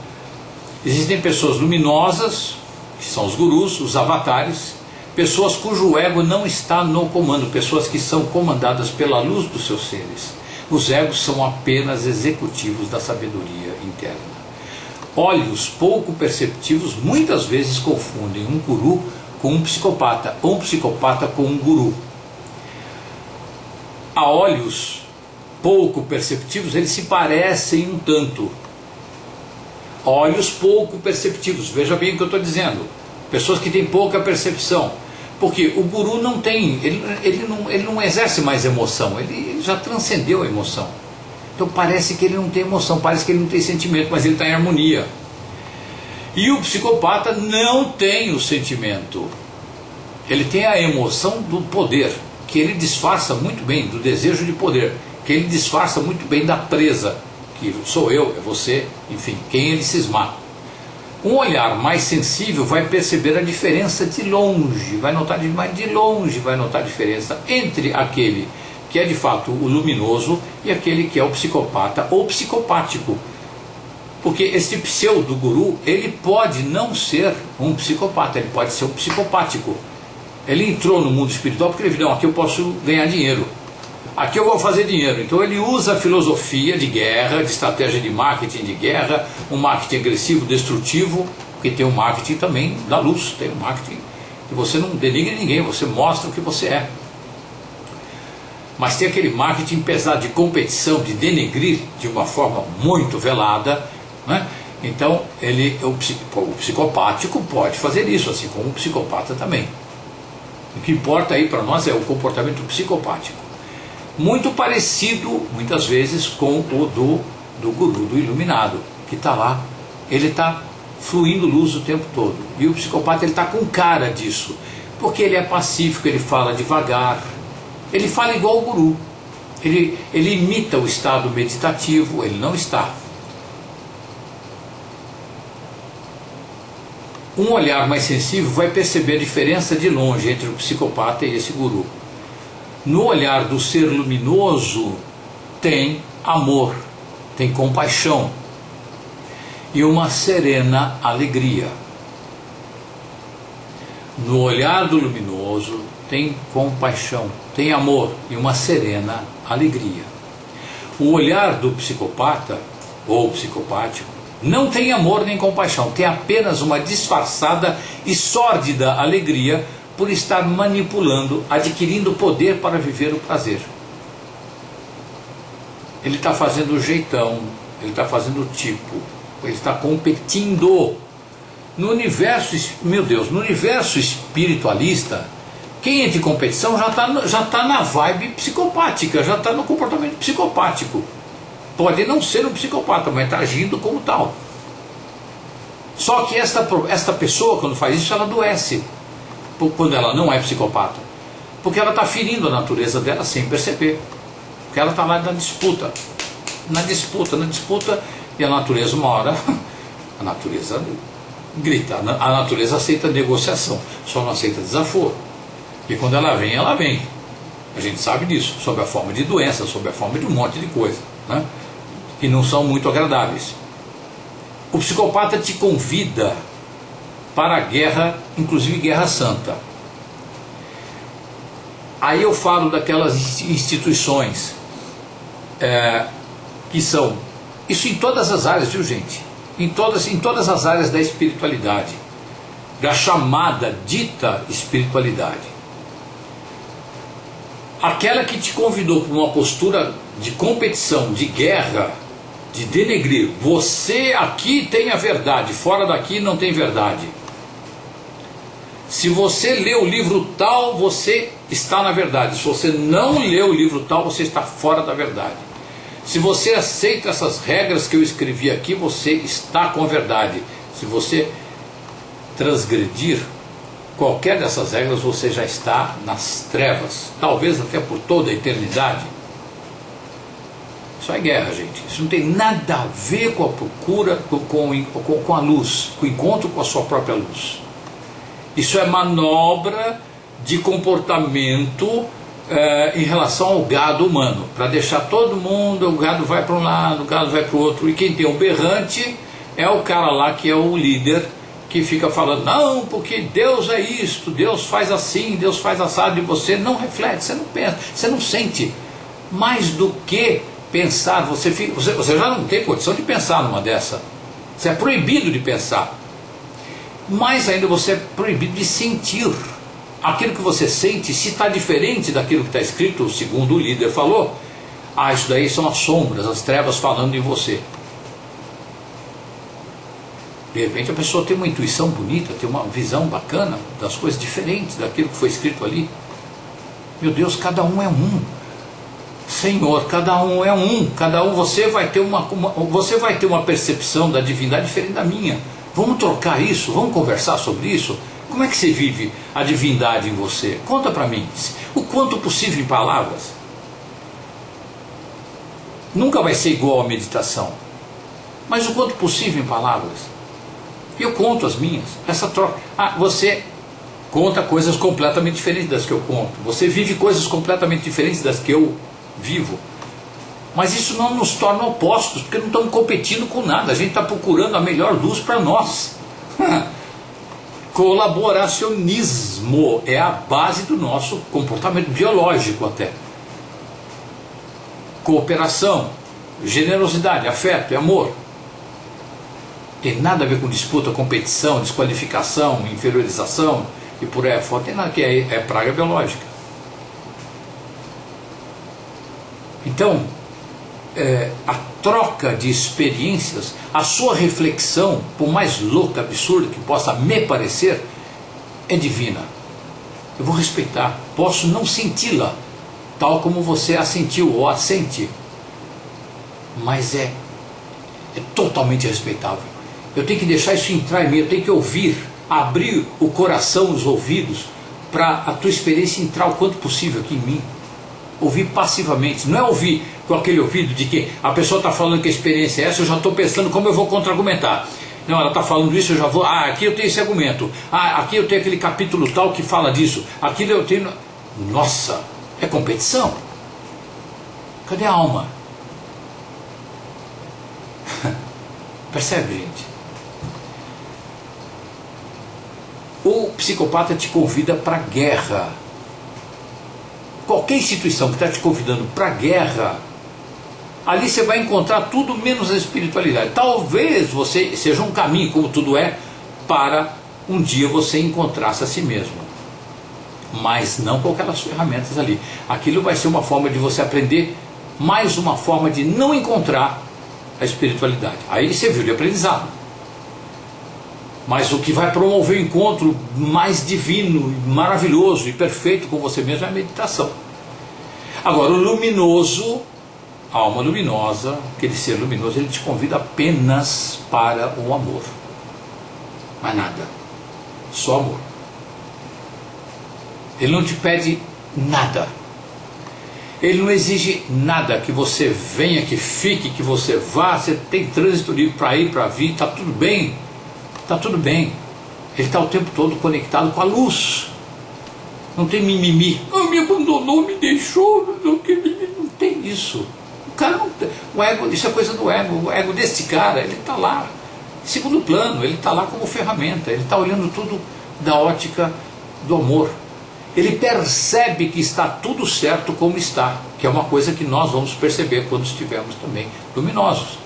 Existem pessoas luminosas, que são os gurus, os avatares, pessoas cujo ego não está no comando, pessoas que são comandadas pela luz dos seus seres. Os egos são apenas executivos da sabedoria interna. Olhos pouco perceptivos muitas vezes confundem um guru com um psicopata, ou um psicopata com um guru. A olhos pouco perceptivos, eles se parecem um tanto. Olhos pouco perceptivos, veja bem o que eu estou dizendo. Pessoas que têm pouca percepção. Porque o guru não tem, ele não exerce mais emoção, ele já transcendeu a emoção. Então parece que ele não tem emoção, parece que ele não tem sentimento, mas ele está em harmonia. E o psicopata não tem o sentimento. Ele tem a emoção do poder, que ele disfarça muito bem, do desejo de poder, que ele disfarça muito bem da presa, que sou eu, é você, enfim, quem ele cismar. Um olhar mais sensível vai perceber a diferença de longe, vai notar de longe, vai notar a diferença entre aquele que é de fato o luminoso e aquele que é o psicopata ou psicopático. Porque esse pseudo-guru, ele pode não ser um psicopata, ele pode ser um psicopático. Ele entrou no mundo espiritual porque ele viu, não, aqui eu posso ganhar dinheiro, aqui eu vou fazer dinheiro. Então ele usa a filosofia de guerra, de estratégia de marketing de guerra, um marketing agressivo, destrutivo, porque tem um marketing também da luz, tem um marketing que você não denigre ninguém, você mostra o que você é. Mas tem aquele marketing pesado de competição, de denegrir de uma forma muito velada, né? Então o psicopático pode fazer isso, assim como o psicopata também. O que importa aí para nós é o comportamento psicopático, muito parecido muitas vezes com o do guru, do iluminado, que está lá, ele está fluindo luz o tempo todo. E o psicopata, ele está com cara disso, porque ele é pacífico, ele fala devagar, ele fala igual o guru, ele imita o estado meditativo, ele não está. Um olhar mais sensível vai perceber a diferença de longe entre o psicopata e esse guru. No olhar do ser luminoso tem amor, tem compaixão e uma serena alegria. No olhar do luminoso tem compaixão, tem amor e uma serena alegria. O olhar do psicopata ou psicopático não tem amor nem compaixão, tem apenas uma disfarçada e sórdida alegria por estar manipulando, adquirindo poder para viver o prazer. Ele está fazendo o jeitão, ele está fazendo o tipo, ele está competindo. No universo, meu Deus, no universo espiritualista, quem é de competição já tá na vibe psicopática, já está no comportamento psicopático. Pode não ser um psicopata, mas está agindo como tal. Só que esta pessoa, quando faz isso, ela adoece, quando ela não é psicopata, porque ela está ferindo a natureza dela sem perceber, porque ela está lá na disputa, e a natureza, uma hora, a natureza grita, a natureza aceita negociação, só não aceita desaforo, e quando ela vem, a gente sabe disso, sob a forma de doença, sob a forma de um monte de coisa, né? Que não são muito agradáveis. O psicopata te convida para a guerra, inclusive guerra santa. Aí eu falo daquelas instituições que são, isso em todas as áreas, viu gente? Em todas as áreas da espiritualidade, da chamada dita espiritualidade. Aquela que te convidou para uma postura de competição, de guerra, de denegrir. Você aqui tem a verdade, fora daqui não tem verdade. Se você lê o livro tal, você está na verdade. Se você não lê o livro tal, você está fora da verdade. Se você aceita essas regras que eu escrevi aqui, você está com a verdade. Se você transgredir qualquer dessas regras, você já está nas trevas, talvez até por toda a eternidade. Isso é guerra, gente. Isso não tem nada a ver com a procura, com a luz, com o encontro com a sua própria luz. Isso é manobra de comportamento em relação ao gado humano, para deixar todo mundo, o gado vai para um lado, o gado vai para o outro, e quem tem um berrante é o cara lá que é o líder, que fica falando, não, porque Deus é isto, Deus faz assim, Deus faz assado, e você não reflete, você não pensa, você não sente. Mais do que pensar, você já não tem condição de pensar numa dessa, você é proibido de pensar, mais ainda você é proibido de sentir. Aquilo que você sente, se está diferente daquilo que está escrito, segundo o líder falou, isso daí são as sombras, as trevas falando em você. De repente a pessoa tem uma intuição bonita, tem uma visão bacana das coisas diferentes daquilo que foi escrito ali. Meu Deus, cada um é um. Senhor, cada um é um. Cada um, você vai ter uma percepção da divindade diferente da minha. Vamos trocar isso? Vamos conversar sobre isso? Como é que você vive a divindade em você? Conta para mim, o quanto possível em palavras. Nunca vai ser igual à meditação, mas o quanto possível em palavras. Eu conto as minhas. Essa troca. Você conta coisas completamente diferentes das que eu conto. Você vive coisas completamente diferentes das que eu vivo. Mas isso não nos torna opostos, porque não estamos competindo com nada. A gente está procurando a melhor luz para nós. Colaboracionismo é a base do nosso comportamento biológico até. Cooperação, generosidade, afeto e amor. Tem nada a ver com disputa, competição, desqualificação, inferiorização e por aí fora. Tem nada que é praga biológica. Então, a troca de experiências, a sua reflexão, por mais louca, absurda que possa me parecer, é divina. Eu vou respeitar, posso não senti-la tal como você a sentiu ou a sente, mas é totalmente respeitável. Eu tenho que deixar isso entrar em mim, eu tenho que ouvir, abrir o coração, os ouvidos, para a tua experiência entrar o quanto possível aqui em mim. Ouvir passivamente, não é ouvir com aquele ouvido de que a pessoa está falando que a experiência é essa, eu já estou pensando como eu vou contra-argumentar. Não, ela está falando isso, eu já vou, aqui eu tenho esse argumento, aqui eu tenho aquele capítulo tal que fala disso, aquilo eu tenho... Nossa, é competição. Cadê a alma? Percebe, gente? O psicopata te convida para a guerra. Qualquer instituição que está te convidando para a guerra, ali você vai encontrar tudo menos a espiritualidade. Talvez você seja um caminho, como tudo é, para um dia você encontrar-se a si mesmo. Mas não com aquelas ferramentas ali. Aquilo vai ser uma forma de você aprender, mais uma forma de não encontrar a espiritualidade. Aí você viu de aprendizado. Mas o que vai promover o encontro mais divino, maravilhoso e perfeito com você mesmo é a meditação. Agora, o luminoso, a alma luminosa, aquele ser luminoso, ele te convida apenas para o amor. Mais nada. Só amor. Ele não te pede nada. Ele não exige nada, que você venha, que fique, que você vá. Você tem trânsito livre para ir, para vir, está tudo bem. Está tudo bem. Ele está o tempo todo conectado com a luz. Não tem mimimi. Me abandonou, me deixou. Não tem isso. O cara não tem. O ego, isso é coisa do ego. O ego desse cara, ele está lá. Em segundo plano, ele está lá como ferramenta. Ele está olhando tudo da ótica do amor. Ele percebe que está tudo certo como está. Que é uma coisa que nós vamos perceber quando estivermos também luminosos.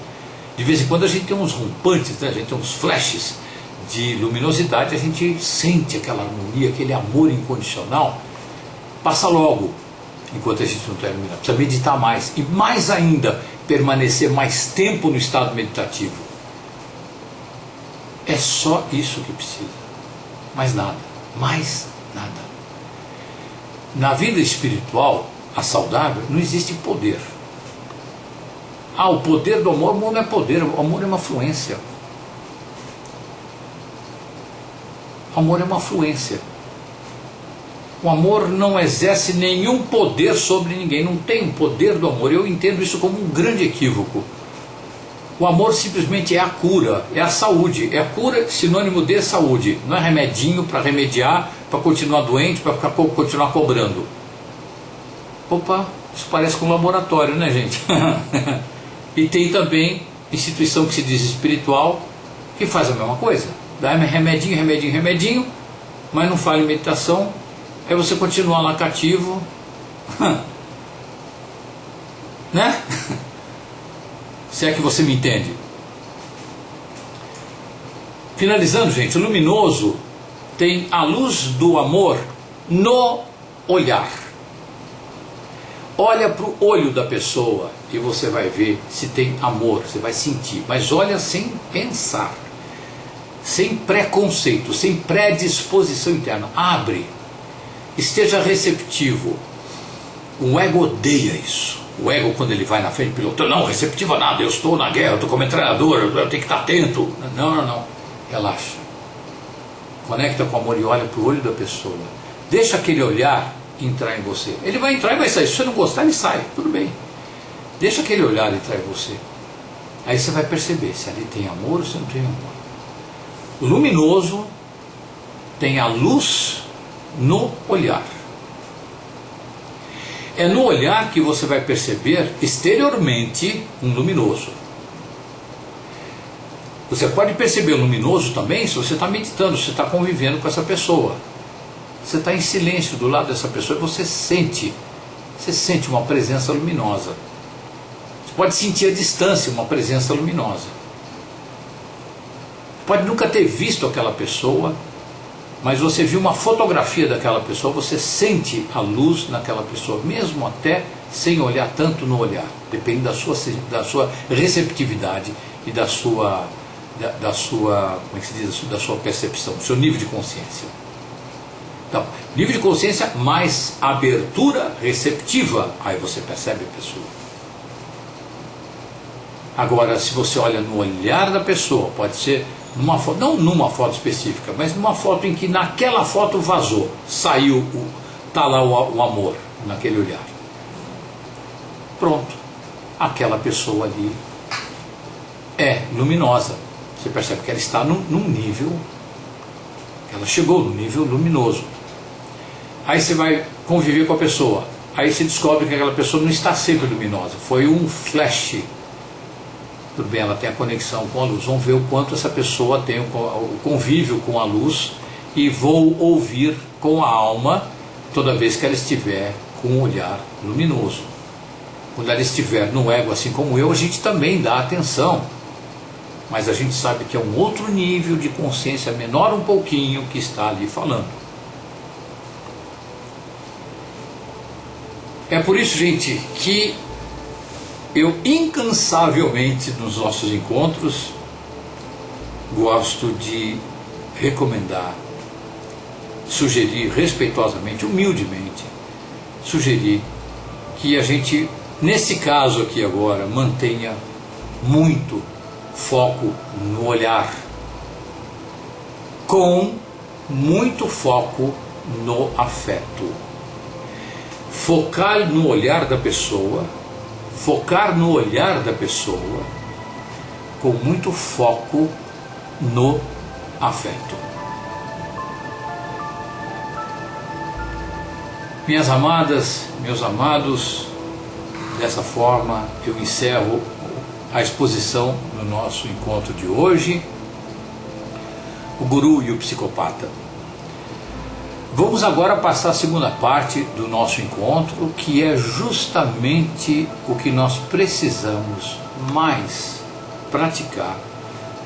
De vez em quando a gente tem uns rompantes, né? A gente tem uns flashes de luminosidade, a gente sente aquela harmonia, aquele amor incondicional. Passa logo, enquanto a gente não está iluminado. Precisa meditar mais, e mais ainda, permanecer mais tempo no estado meditativo. É só isso que precisa. Mais nada. Mais nada. Na vida espiritual, a saudável, não existe poder. O poder do amor não é poder, o amor é uma fluência. O amor é uma fluência. O amor não exerce nenhum poder sobre ninguém, não tem o poder do amor. Eu entendo isso como um grande equívoco. O amor simplesmente é a cura, é a saúde. É a cura, sinônimo de saúde. Não é remedinho para remediar, para continuar doente, para continuar cobrando. Opa, isso parece com um laboratório, né, gente? E tem também instituição que se diz espiritual, que faz a mesma coisa. Dá remedinho, remedinho, remedinho, mas não fala em meditação. Aí você continua lá cativo. Né? Se é que você me entende. Finalizando, gente, o luminoso tem a luz do amor no olhar. Olha para o olho da pessoa e você vai ver se tem amor, você vai sentir. Mas olha sem pensar, sem preconceito, sem predisposição interna. Abre, esteja receptivo. O ego odeia isso. O ego, quando ele vai na frente, piloto, não, receptivo a nada, eu estou na guerra, eu estou como treinador, eu tenho que estar atento. Não, não, não. Relaxa. Conecta com o amor e olha para o olho da pessoa. Deixa aquele olhar entrar em você. Ele vai entrar e vai sair. Se você não gostar, ele sai. Tudo bem. Deixa aquele olhar entrar em você. Aí você vai perceber se ali tem amor ou se não tem amor. O luminoso tem a luz no olhar. É no olhar que você vai perceber exteriormente um luminoso. Você pode perceber o luminoso também se você está meditando, se você está convivendo com essa pessoa. Você está em silêncio do lado dessa pessoa e você sente uma presença luminosa. Você pode sentir a distância, uma presença luminosa. Pode nunca ter visto aquela pessoa, mas você viu uma fotografia daquela pessoa, você sente a luz naquela pessoa, mesmo até sem olhar tanto no olhar. Depende da sua receptividade e da sua como é que se diz, da sua percepção, do seu nível de consciência. Então, nível de consciência mais abertura receptiva, aí você percebe a pessoa. Agora, se você olha no olhar da pessoa, pode ser numa foto, não numa foto específica, mas numa foto em que naquela foto vazou, saiu, está lá o amor naquele olhar. Pronto, aquela pessoa ali é luminosa. Você percebe que ela está num nível, ela chegou no nível luminoso. Aí você vai conviver com a pessoa, aí você descobre que aquela pessoa não está sempre luminosa, foi um flash. Tudo bem, ela tem a conexão com a luz. Vamos ver o quanto essa pessoa tem o convívio com a luz, e vou ouvir com a alma toda vez que ela estiver com um olhar luminoso. Quando ela estiver no ego, assim como eu, a gente também dá atenção, mas a gente sabe que é um outro nível de consciência, menor um pouquinho, que está ali falando. É por isso, gente, que eu incansavelmente nos nossos encontros gosto de recomendar, sugerir respeitosamente, humildemente, sugerir que a gente, nesse caso aqui agora, mantenha muito foco no olhar, com muito foco no afeto. Focar no olhar da pessoa, focar no olhar da pessoa com muito foco no afeto. Minhas amadas, meus amados, dessa forma eu encerro a exposição no nosso encontro de hoje, o Guru e o Psicopata. Vamos agora passar a segunda parte do nosso encontro, que é justamente o que nós precisamos mais praticar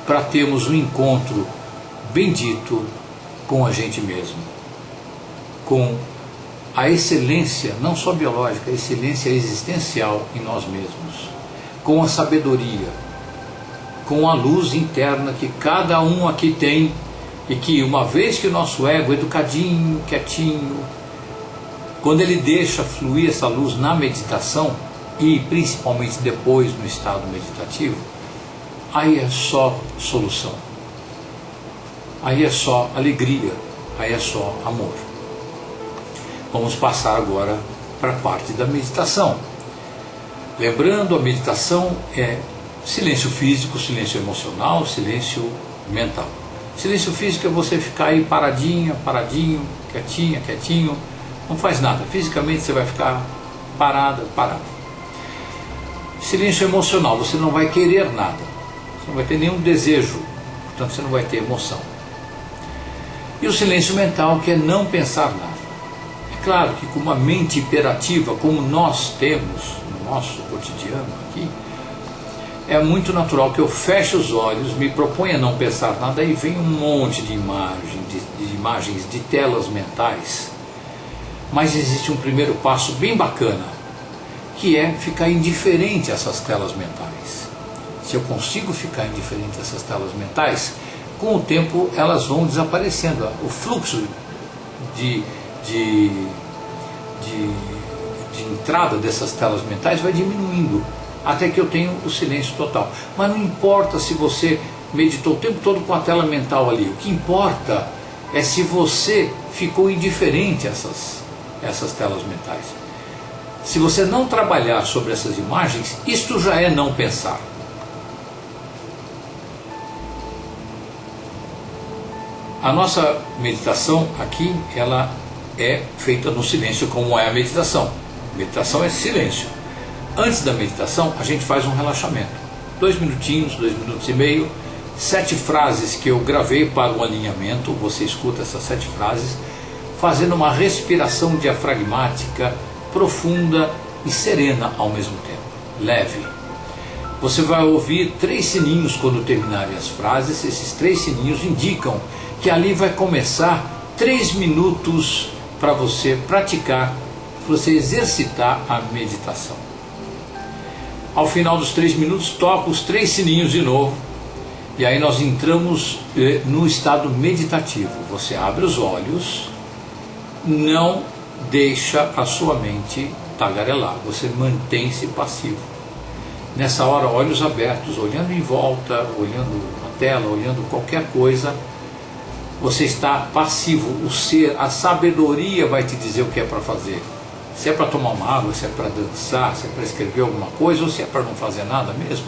para termos um encontro bendito com a gente mesmo, com a excelência, não só biológica, a excelência existencial em nós mesmos, com a sabedoria, com a luz interna que cada um aqui tem, e que uma vez que o nosso ego, educadinho, quietinho, quando ele deixa fluir essa luz na meditação, e principalmente depois no estado meditativo, aí é só solução, aí é só alegria, aí é só amor. Vamos passar agora para a parte da meditação. Lembrando, a meditação é silêncio físico, silêncio emocional, silêncio mental. Silêncio físico é você ficar aí paradinho, quietinha, quietinho, não faz nada. Fisicamente você vai ficar parado. Silêncio emocional, você não vai querer nada, você não vai ter nenhum desejo, portanto você não vai ter emoção. E o silêncio mental, que é não pensar nada. É claro que com uma mente hiperativa, como nós temos no nosso cotidiano aqui, é muito natural que eu feche os olhos, me proponha não pensar nada, e vem um monte de imagens, de telas mentais. Mas existe um primeiro passo bem bacana, que é ficar indiferente a essas telas mentais. Se eu consigo ficar indiferente a essas telas mentais, com o tempo elas vão desaparecendo. O fluxo de entrada dessas telas mentais vai diminuindo, até que eu tenho o silêncio total. Mas não importa se você meditou o tempo todo com a tela mental ali, o que importa é se você ficou indiferente a essas telas mentais. Se você não trabalhar sobre essas imagens, isto já é não pensar. A nossa meditação aqui, ela é feita no silêncio, como é a meditação. Meditação é silêncio. Antes da meditação, a gente faz um relaxamento. 2 minutinhos, 2 minutos e meio, 7 frases que eu gravei para o alinhamento. Você escuta essas 7 frases, fazendo uma respiração diafragmática profunda e serena ao mesmo tempo, leve. Você vai ouvir 3 sininhos quando terminarem as frases. Esses 3 sininhos indicam que ali vai começar 3 minutos para você praticar, para você exercitar a meditação. Ao final dos 3 minutos, toca os 3 sininhos de novo, e aí nós entramos no estado meditativo. Você abre os olhos, não deixa a sua mente tagarelar, você mantém-se passivo. Nessa hora, olhos abertos, olhando em volta, olhando a tela, olhando qualquer coisa, você está passivo. O ser, a sabedoria vai te dizer o que é para fazer. Se é para tomar uma água, se é para dançar, se é para escrever alguma coisa, ou se é para não fazer nada mesmo.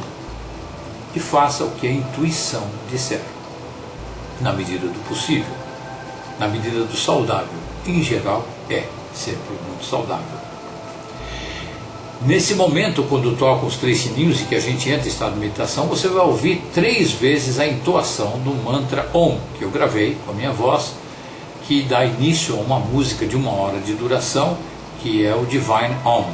E faça o que a intuição disser, na medida do possível, na medida do saudável. Em geral, é sempre muito saudável. Nesse momento, quando toca os 3 sininhos e que a gente entra em estado de meditação, você vai ouvir 3 vezes a entoação do mantra Om, que eu gravei com a minha voz, que dá início a uma música de 1 hora de duração, que é o Divine Om.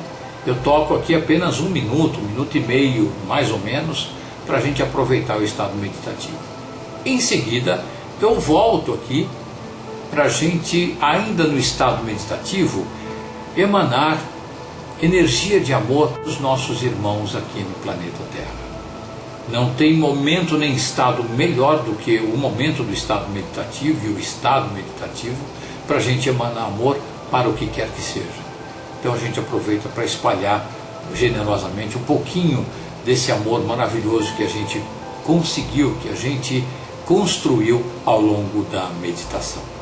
Eu toco aqui apenas 1 minuto, 1 minuto e meio, mais ou menos, para a gente aproveitar o estado meditativo. Em seguida, eu volto aqui para a gente, ainda no estado meditativo, emanar energia de amor dos nossos irmãos aqui no planeta Terra. Não tem momento nem estado melhor do que o momento do estado meditativo e o estado meditativo para a gente emanar amor para o que quer que seja. Então a gente aproveita para espalhar generosamente um pouquinho desse amor maravilhoso que a gente conseguiu, que a gente construiu ao longo da meditação.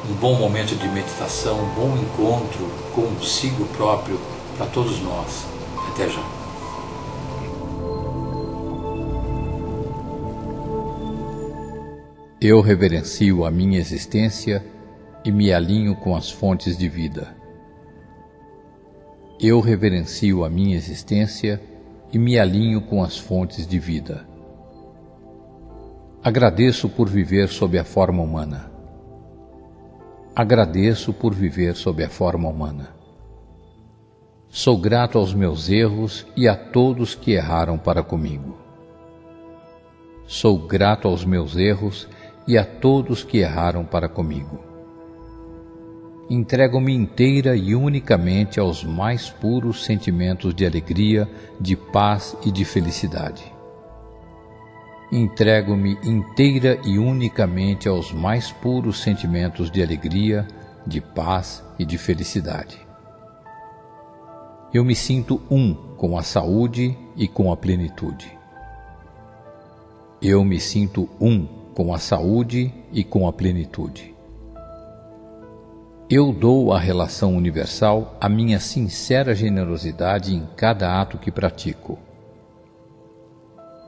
Um bom momento de meditação, um bom encontro consigo próprio para todos nós. Até já. Eu reverencio a minha existência e me alinho com as fontes de vida. Eu reverencio a minha existência e me alinho com as fontes de vida. Agradeço por viver sob a forma humana. Agradeço por viver sob a forma humana. Sou grato aos meus erros e a todos que erraram para comigo. Sou grato aos meus erros e a todos que erraram para comigo. Entrego-me inteira e unicamente aos mais puros sentimentos de alegria, de paz e de felicidade. Entrego-me inteira e unicamente aos mais puros sentimentos de alegria, de paz e de felicidade. Eu me sinto com a saúde e com a plenitude. Eu me sinto com a saúde e com a plenitude. Eu dou à relação universal a minha sincera generosidade em cada ato que pratico.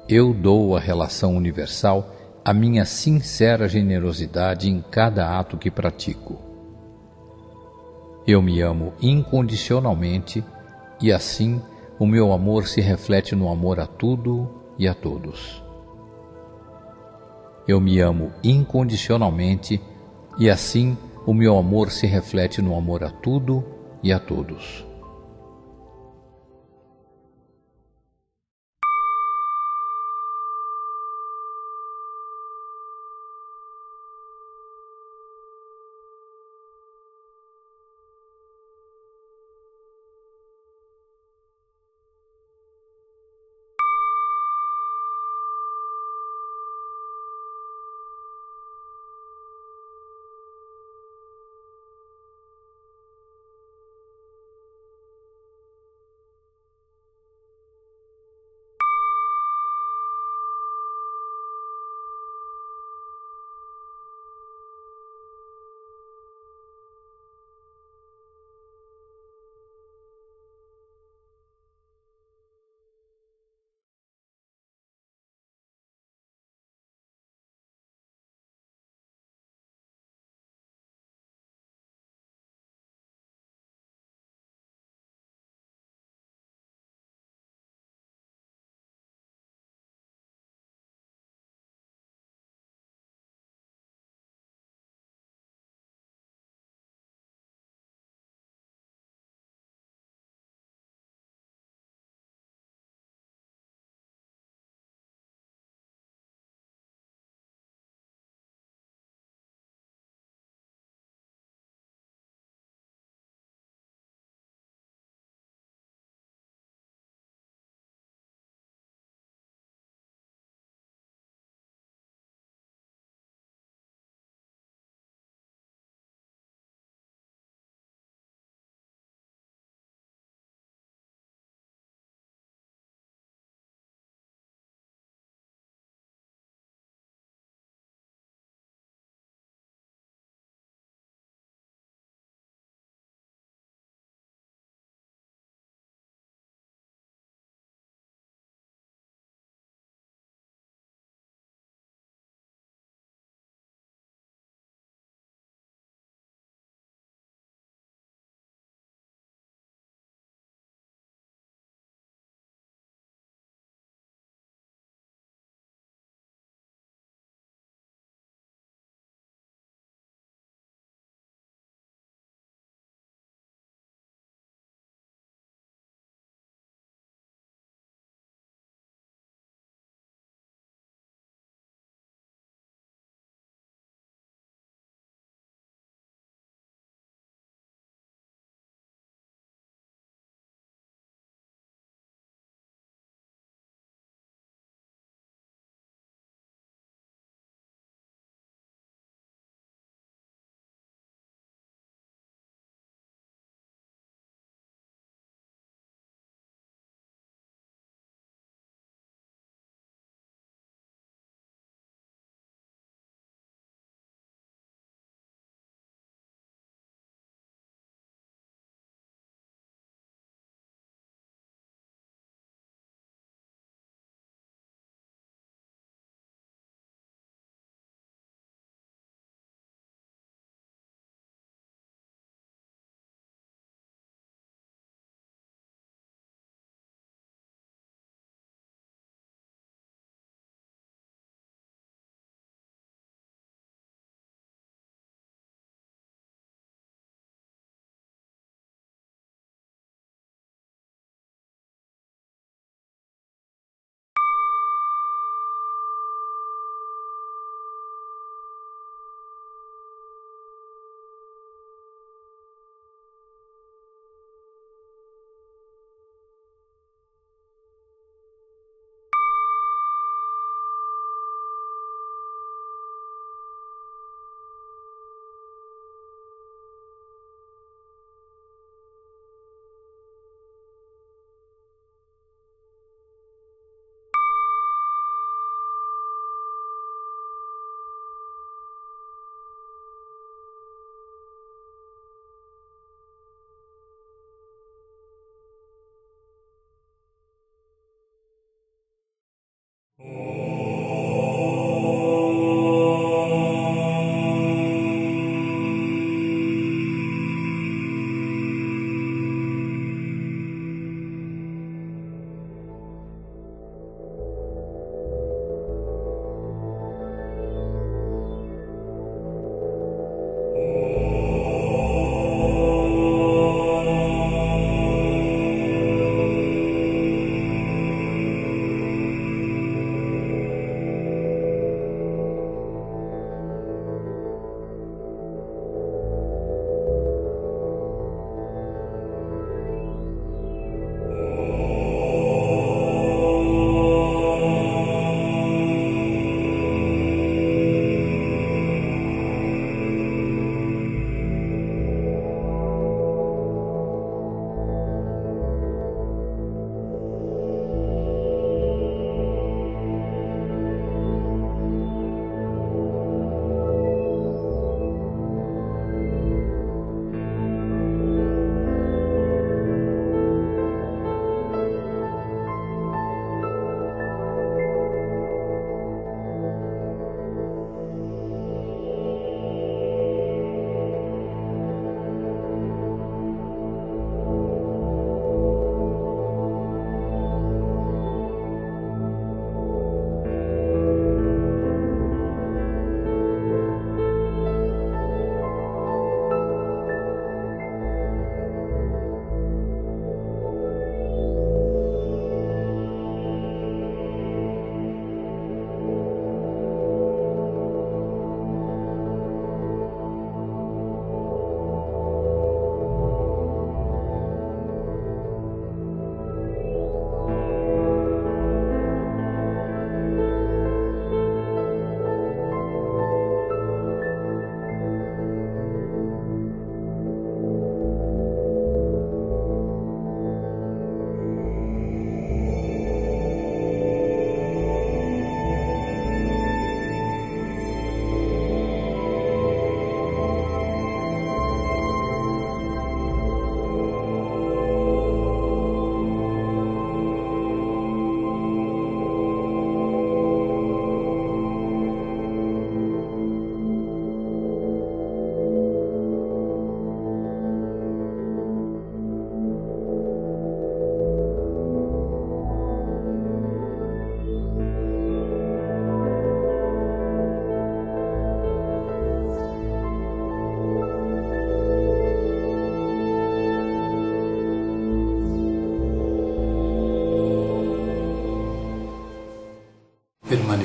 Eu dou à relação universal a minha sincera generosidade em cada ato que pratico. Eu me amo incondicionalmente e assim o meu amor se reflete no amor a tudo e a todos. Eu me amo incondicionalmente e assim o meu amor se reflete no amor a tudo e a todos.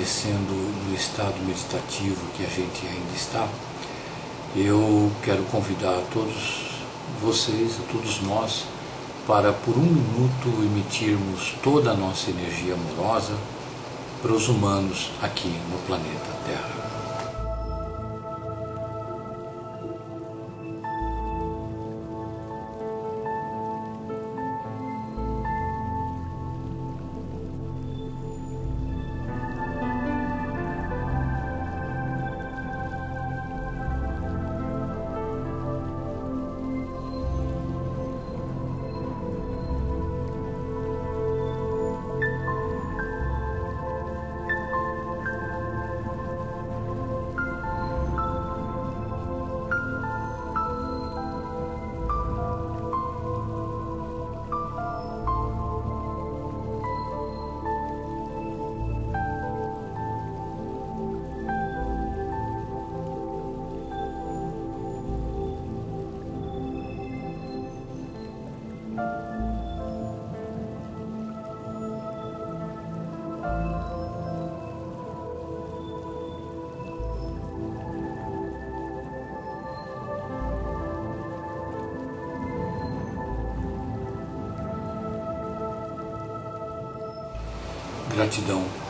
permanecendo no estado meditativo que a gente ainda está, eu quero convidar a todos vocês, a todos nós, para por um minuto emitirmos toda a nossa energia amorosa para os humanos aqui no planeta Terra. Gratidão